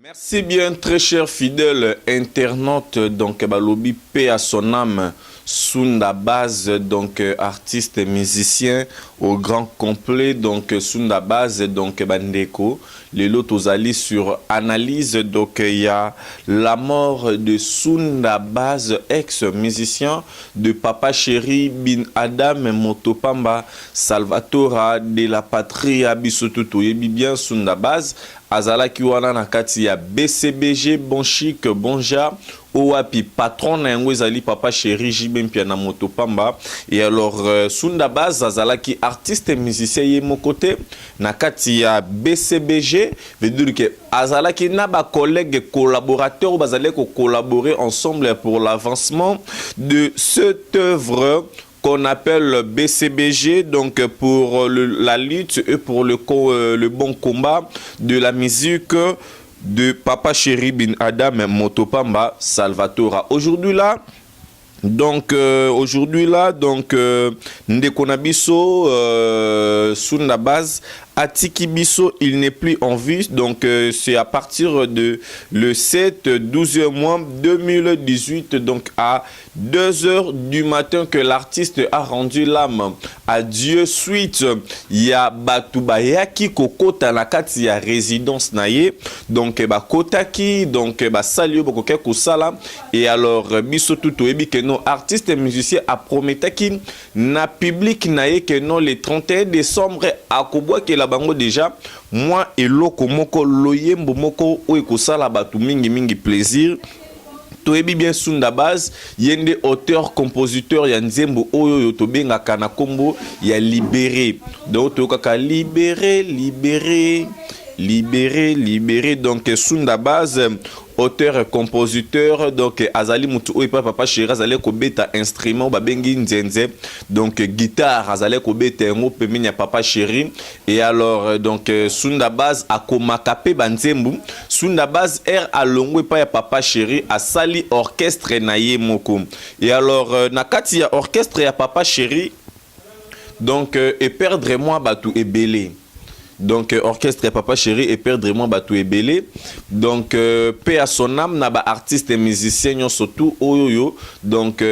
Merci bien, très cher fidèle internaute, donc Balobi paix à son âme, Sunda Base, donc artiste et musicien au grand complet, donc Sunda Base, donc Bandeko. Les lots allés sur analyse, donc il y a la mort de Sunda Base, ex-musicien de Papa Chéri Bin Adam Motopamba Salvatore de la Patria Bisotutu. Et bien Sunda Base. Azala Kiwana na kati ya BCBG bon chic bonja owapi patron na yango ezali Papa Chéri Jibempia na Motopamba. Et alors Sunda Base azala ki artiste et musicien ye mon côté na kati ya BCBG veut dire que azala ki na ba collègues collaborateurs bazale ko collaborer ensemble pour l'avancement de cette œuvre qu'on appelle BCBG, donc pour la lutte et pour le bon combat de la musique de Papa Chéri Bin Adam Motopamba Salvatore. Aujourd'hui là, donc Ndekona Biso Sunda Base Atiki Biso, il n'est plus en vie. Donc c'est à partir de le 7-12 mois 2018, donc à 2 h du matin que l'artiste a rendu l'âme à Dieu. Suite il y a Batubayaki Kokota na kati ya résidence naye, donc Kotaki, donc Salio Bokoke Kusala. Et alors Biso Tuto ebi que nos artistes et musiciens a prometaki na public naye que non le 31 décembre à Kobwa que la bango déjà moi et loko moko loyembo moko oekosala batu mingi plaisir. Toyebi bien Sunda Base yende auteur compositeur ya nzembo oyo tobenga kana kombo ya libéré, donc tokaka libéré. Donc Sunda Base auteur compositeur, donc azali mutu oyo Papa Chéri azali ko beta instrument babengi nzenze, donc guitare azali ko beta ngo pemini ya Papa Chéri. Et alors donc Sunda Base akomaka pe banzembu Sunda Base alongwe pa ya Papa Chéri asali orchestre na ye moko. Et alors na kati ya orchestre ya Papa Chéri donc et perdre moi batu ebele. Donc orchestre Papa Chéri et perdre moi Batou et Belé. Donc paix à son âme na ba artiste et musicien surtout oyoyo. Donc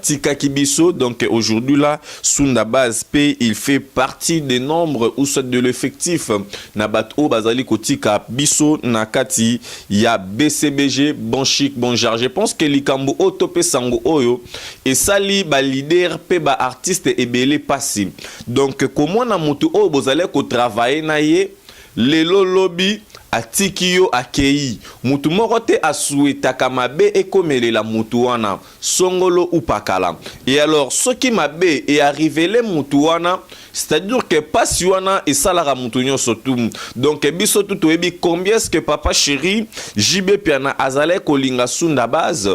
Tika Kibiso. Donc aujourd'hui là Sunda Base P il fait partie des nombres ou soit de l'effectif na Bato Bazali Kotika Biso Nakati ya BCBG bon chic bon jar. Je pense que Likambo Otopé Sango Oyo et Sali ba leader P ba artiste et Belé passé. Donc comment na mutu o bozale ko travailler naye lelo lobi atiki yo akei mutu moko te asuetaka mabe ekomelela mutu wana songolo ou pakala. Et alors ce qui mabe est arrivé le mutu wana, c'est-à-dire que pasi wana et salara mutu nyonso tout. Donc biso tout toyebi combien est-ce que Papa Chéri JB Piana azale kolinga Sunda Base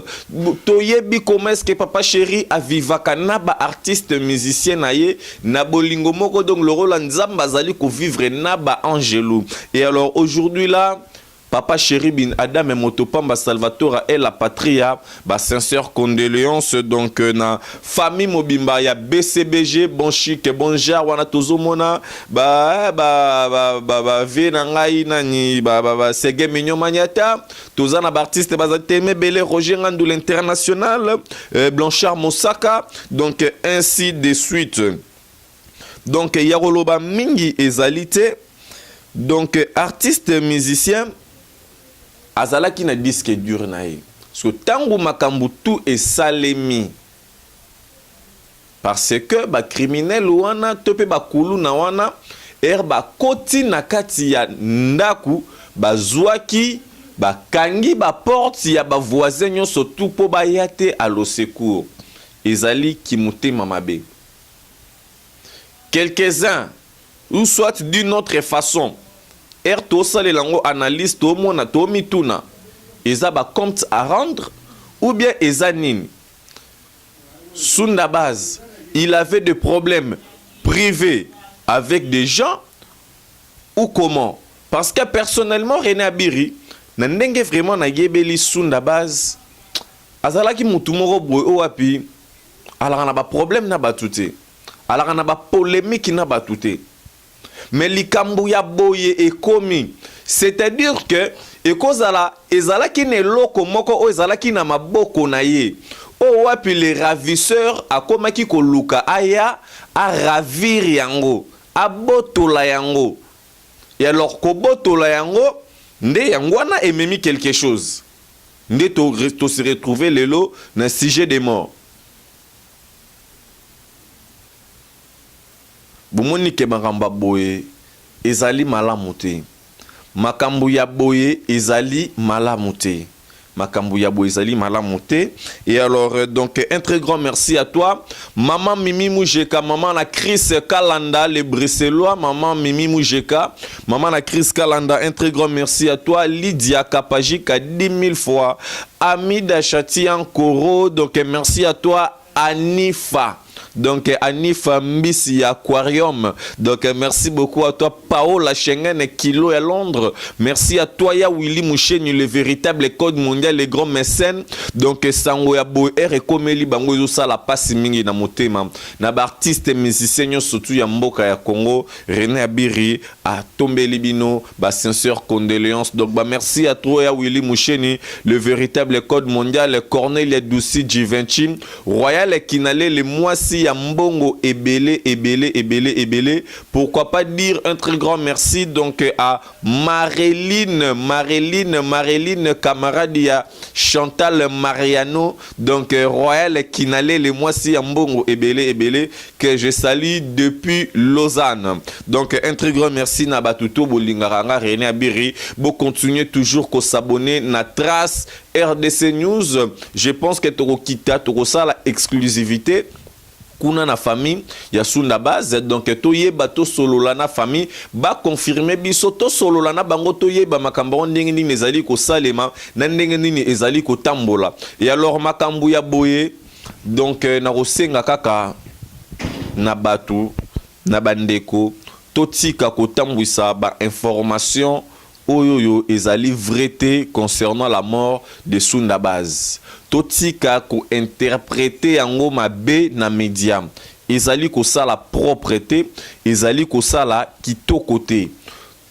toyebi comment est-ce que Papa Chéri avivaka na ba artiste musicien naye na bolingo moko, donc le rôle nzamba azali ko vivre na ba angelo. Et alors aujourd'hui là Papa Chéri Bin Adam et Motopamba Salvatore et la Patria, sincère condoléances donc na famille Mobimba ya BCBG bon chic bon jar wana tozomona ve na ngai nani sege mignon maniata tozana artiste bazateme belé Roger Ngandou l'international Blanchard Mosaka, donc ainsi de suite. Donc Yaroloba mingi ezalité, donc artiste musicien azalaki na disque dur na ye. So tangu makambu tout est salemi parce que ba criminel wana tope ba kulu na wana ba koti na kati ya ndaku bazwaki ba kangi ba porte ya ba voisin nyonso tout po ba yate à lo secours ezali kimutema mabe. Quelques-uns ou soit d'une autre façon to sale lango analyste to mona to mituna eza ba compte à rendre ou bien eza nini. Sunda Base il avait des problèmes privés avec des gens ou comment? Parce que personnellement René Abiri na ndenge vraiment na yebeli Sunda Base azalaki mutu moko boy owapi ala na ba problème na batute ala na ba polémique na batute. Mais likambu ya boye et komi, c'est-à-dire que ekozala ezalaki na eloko moko oyo ezalaki na maboko na ye o wapi le ravisseur akomaki koluka aya a ravir yango abotola yango et alors kobotola yango nde yango wana ememi quelque chose nde to se retrouver lelo na sujet des morts. Bomoni ke makambo boye ezali malamu te. Makambo ya boye ezali malamu te. Makambo ya boye ezali malamu te. Et alors donc un très grand merci à toi maman Mimi Moujeka, maman la Chris Kalanda les Bruxellois, maman Mimi Moujeka, maman la Chris Kalanda, un très grand merci à toi Lydia Kapajika 10 000 fois, Amida Chatian Koro, donc merci à toi Anifa. Donc Anifa Mbisi Aquarium. Donc merci beaucoup à toi Paola Schengen Kilo à Londres. Merci à toi ya Willy Moucheni le véritable code mondial les grands mécènes. Donc sango ya boer et komeli bango zo sala passe mingi na motema. Na ba artiste musicien surtout ya mboka ya Congo, René Abiri a tombeli bino ba sincère condoléances. Donc bah merci à toi ya Willy Moucheni le véritable code mondial, Cornelia Douci Givenchy, Royal Kinale les moisi ya mbongo ebele. Pourquoi pas dire un très grand merci donc à Maréline camarade ya Chantal Mariano, donc Royal Kinale les moisi ya mbongo ebele que je salue depuis Lausanne. Donc un très grand merci na batuto bolingaranga René Abiri, bo continuer toujours ko s'abonner na trace RDC News. Je pense que toko kita toko ça la exclusivité kuna na famille ya Sunda Base, donc to yeba to solola na famille ba confirmer biso to solola na bango to yeba makambo ndenge nini ezali ko salema na ndenge nini ezali ko tambola. Et alors makambo ya boye donc na rosenga kaka na batu na bandeko to tika ko tambwisa ba information oyoyo ezali vérité concernant la mort de Sunda Base. Totika ko interpréter yango mabe na média. Ezali ko sala propreté, ezali ko sala kitokote.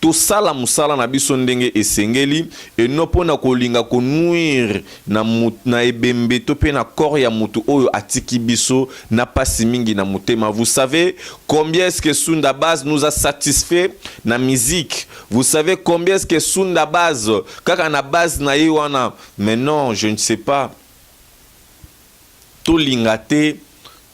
To sala musala na biso ndenge esengeli et non pona ko linga ko nuire na ebembe to pe na corps ya mutu oyo atiki biso na pasi mingi na mutema. Vous savez combien est-ce que Sunda Base nous a satisfait na musique? Vous savez combien est-ce que Sunda Base kaka na base na ye wana? Mais non, je ne sais pas. To lingate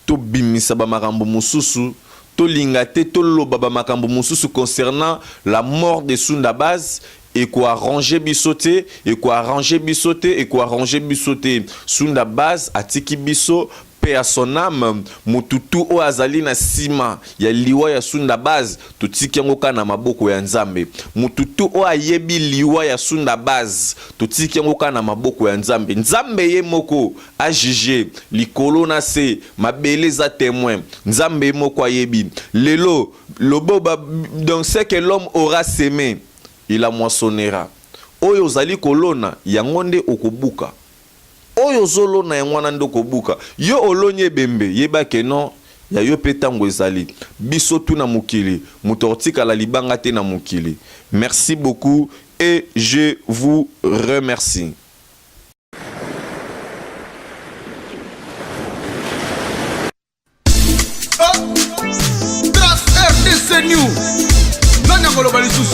to bimisa ba makambo mususu to lingate to loba ba makambo mususu concernant la mort de Sunda Base et quoi arranger bisoté et quoi arranger bisoté et quoi arranger bisoté. Sunda Base atiki biso paix à son âme mututu o azali na sima ya liwa ya Sunda Base tutiki yango kana maboko ya Nzambe. Mututu o ayebi liwa ya Sunda Base tutiki yango kana maboko ya Nzambe. Nzambe ye moko a jugé likolo na se mabele za témoin. Nzambe moko ayebi lelo loboba donc c'est que l'homme aura semé il a moissonnera. Oyo zali kolona yangonde okobuka. Oyo zolo na yangwana ndoko buka yo olonye bembe yeba ke non ya yo petango ezali biso tu na mukili mutortika la libanga te na mukili. Merci beaucoup et je vous remercie. Trace RDC News nanya ngolo balisus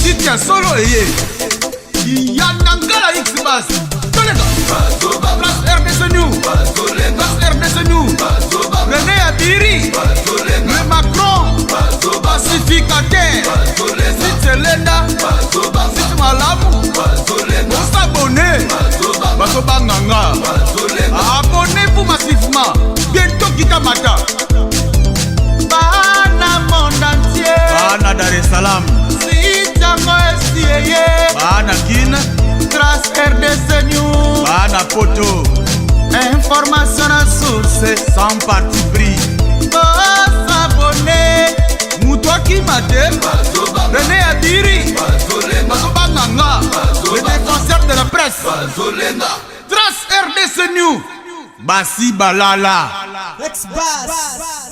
siti ya solo eye yanangala X-Bas Trace RDC News, Trace RDC News, René Abiri, le Macron, pacificateur, Site Selenda, Site Malamu, on s'abonne, Basoba Nganga, abonnez-vous massivement, bientôt Kitamata, Bana monde entier, Bana Dar es Salaam, Site Yango Estieye, Bana Kin, Trace RDC News, Bana Poto, information à source sans parti pris. Oh, s'abonner, Moutoua qui m'a dit, René Abiri, Basoba Nganga, le défenseur de la presse. Trace RDC News, Bassi Balala. X-Bas.